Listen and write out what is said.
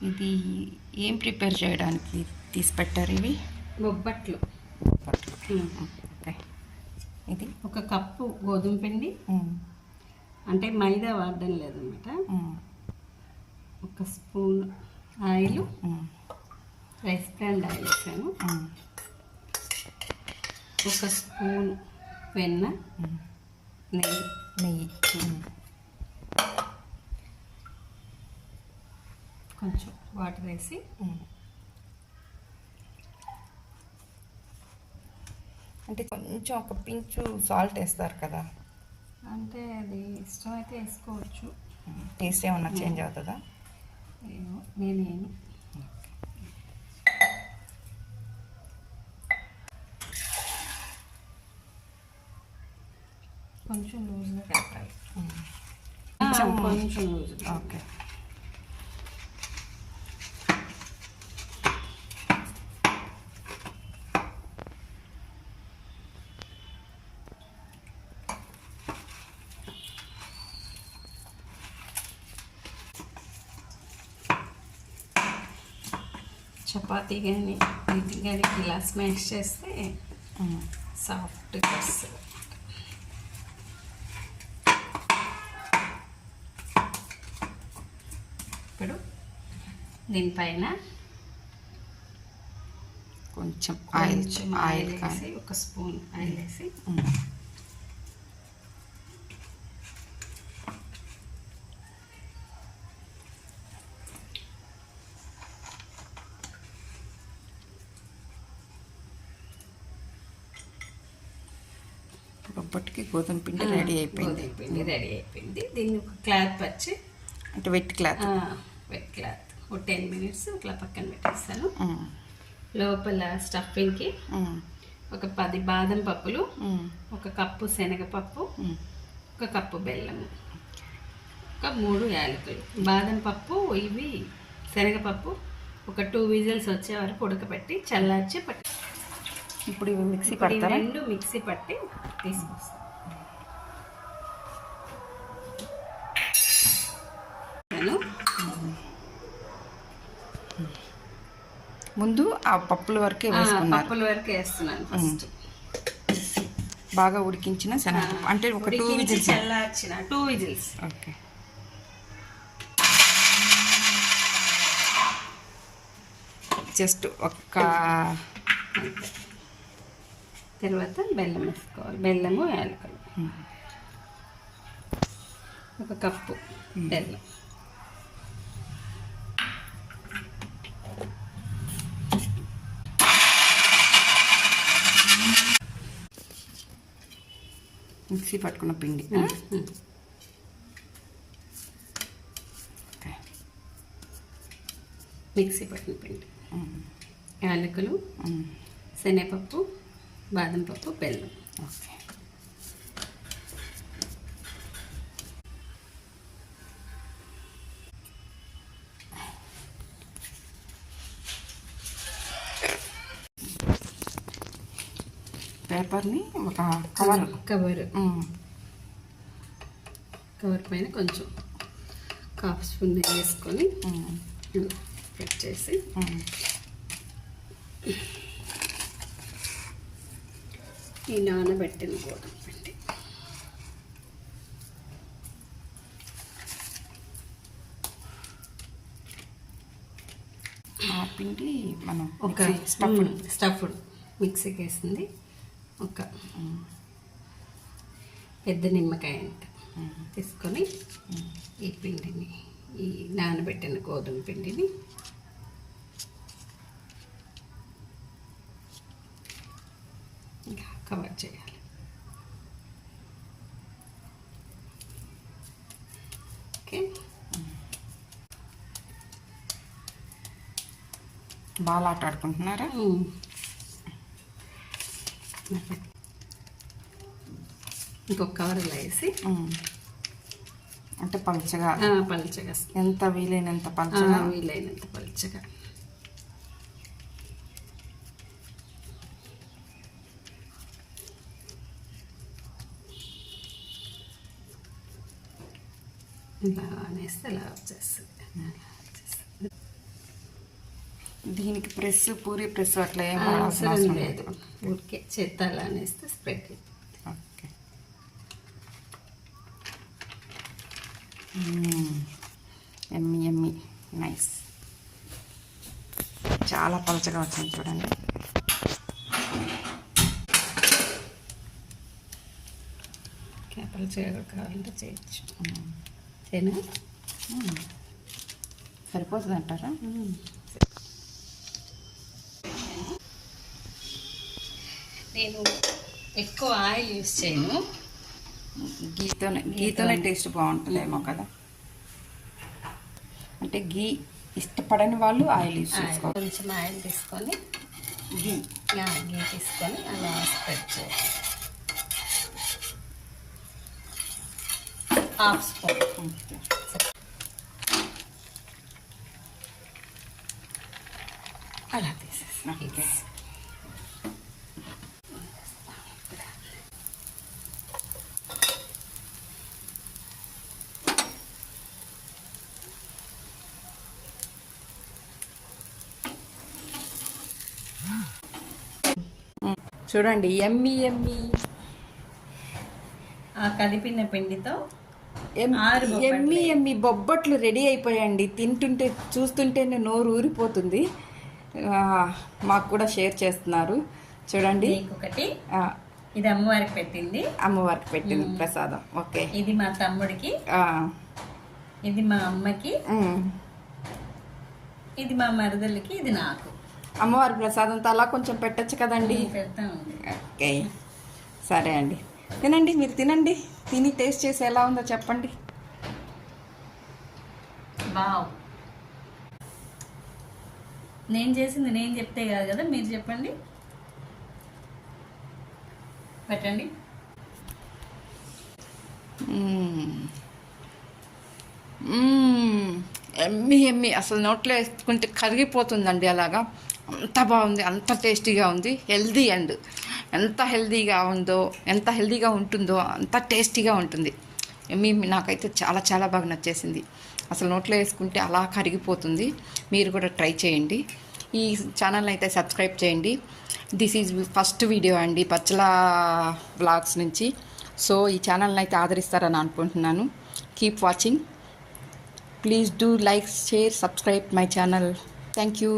ఇది ఏం ప్రిపేర్ చేయడానికి తీసి పెట్టారు? ఇవి బొబ్బట్లు. ఓకే. ఇది ఒక కప్పు గోధుమ పిండి, అంటే మైదా వాడడం లేదన్నమాట. ఒక spoon oil, rice brand oil వేసాను. ఒక స్పూన్ వెన్న, నెయ్యి, కొంచెం వాటర్ వేసి అంటే కొంచెం ఒక పించు సాల్ట్ వేస్తారు కదా, అంటే అది ఇష్టమైతే వేసుకోవచ్చు. టేస్ట్ ఏమన్నా చేంజ్ అవుతుందా? నేనేను కొంచెం లూజ్గా కలపాలి. కొంచెం లూజ్. ఓకే. చపాతీ కానీ ఇది కానీ ఇలా స్మాష్ చేస్తే సాఫ్ట్గా వస్తుంది. ఇప్పుడు దీనిపైన కొంచెం ఆయిల్ వేసి, ఒక స్పూన్ ఆయిల్ వేసి బొబ్బట్టుకి గోధుమ పిండి రెడీ అయిపోయింది. దీన్ని ఒక క్లాత్ పచ్చి, అంటే వెట్ క్లాత్ ఒక 10 minutes ఇట్లా పక్కన పెట్టేస్తాను. లోపల స్టఫింగ్కి ఒక 10 బాదం పప్పులు, ఒక కప్పు శనగపప్పు, ఒక కప్పు బెల్లము, ఒక 3 యాలకులు. బాదం పప్పు, ఇవి శనగపప్పు ఒక 2 విజిల్స్ వచ్చే వరకు ఉడకపెట్టి చల్లార్చి పట్టి, ఇప్పుడు ఇవి మిక్సీ పడతారా? 2 మిక్సీ పట్టి తీసుకొస్తాను. ముందు ఆ పప్పుల వరకే వేసుకున్నాను. పప్పుల వరకే వేస్తున్నాను ఫస్ట్. బాగా ఉడికించిన శనగపప్పు, అంటే ఒక 2 విజిల్స్ చల్లార్చిన 2 విజిల్స్. ఓకే. జస్ట్ ఒక్క తర్వాత బెల్లం వేసుకోవాలి. బెల్లము, యాలకులు, ఒక కప్పు బెల్లం, మిక్సీ పట్టుకున్న పిండి, మిక్సీ పట్టిన పిండి, యాలకులు, శనగపప్పు, బాదం పప్పు, బెల్లం. ఓకే. పేపర్ని ఒక కవర్ పైన కొంచెం 1/2 స్పూన్ నెయ్యి వేసుకొని కట్ చేసి ఈ నానబెట్టిన గోధుమ పిండి ఆ పిండి మనం ఒక స్టఫ్డ్ మిక్సీకి వేసింది. ఒక పెద్ద నిమ్మకాయ అంత తీసుకొని ఈ పిండిని, ఈ నానబెట్టిన గోధుమ పిండిని కవర్ చేయాలి. ఓకే. బాగా ఆట ఆడుకుంటున్నారా? ఇంకొక కవర్లో వేసి, అంటే పలుచగా ఎంత వీలైనంత పలుచగా ఇలా అనేస్తే ఇలా వచ్చేస్తుంది. దీనికి ప్రెస్ పూరి ప్రెస్ అట్లా ఏం అవసరం లేదు. ఊరికే చేత్తో అలా అనేస్తే స్ప్రెడ్. ఓకే. ఎమ్మి ఎమ్మి నైస్. చాలా పలచగా వచ్చింది చూడండి. పలచగా కావాలంటే చేయొచ్చు. చేనా సరిపోతుంది అంటారా? నేను ఎక్కువ ఆయిల్ యూస్ చేయను. గీతోనే టేస్ట్ బాగుంటుందేమో కదా. అంటే గీ ఇష్టపడని వాళ్ళు ఆయిల్ యూస్ చేసుకోవాలి. కొంచెం ఆయిల్ తీసుకొని గీ తీసుకొని అలా స్ప్రెడ్ చేయాలి. హాఫ్ స్పూన్ అలా తీసేసి. ఓకే. చూడండి ఎమ్మి ఎమ్మి ఆ కలిపిన పిండితో ఎమ్మి ఎమ్మి బొబ్బట్లు రెడీ అయిపోయాయండి. తింటుంటే చూస్తుంటేనే నోరు ఊరిపోతుంది. మాకు కూడా షేర్ చేస్తున్నారు చూడండి. ఒకటి ఇది అమ్మవారికి పెట్టింది ప్రసాదం. ఓకే. ఇది మా తమ్ముడికి, ఇది మా అమ్మకి, ఇది మా మరదలకి, ఇది నాకు. అమ్మవారి ప్రసాదంతో అలా కొంచెం పెట్టచ్చు కదండి. ఓకే సరే అండి. తినండి, మీరు తినండి. తిని టేస్ట్ చేసి ఎలా ఉందో చెప్పండి. వావ్, నేను చేసింది నేను చెప్తే కాదు కదా, మీరు చెప్పండి. పెట్టండి. ఎమ్మి ఎమ్మి అసలు నోట్లో వేసుకుంటే కరిగిపోతుందండి. అలాగా అంత బాగుంది, అంత టేస్టీగా ఉంది. హెల్దీ అండ్ ఎంత హెల్దీగా ఉంటుందో అంత టేస్టీగా ఉంటుంది. ఎమ్మి నాకైతే చాలా చాలా బాగా నచ్చేసింది. అసలు నోట్లో వేసుకుంటే అలా కరిగిపోతుంది. మీరు కూడా ట్రై చేయండి. ఈ ఛానల్ని అయితే సబ్స్క్రైబ్ చేయండి. దిస్ ఈజ్ ఫస్ట్ వీడియో అండి పచ్చల వ్లాగ్స్ నుంచి. సో ఈ ఛానల్ని అయితే ఆదరిస్తారని అనుకుంటున్నాను. Keep watching. Please do like, share, subscribe my channel. Thank you.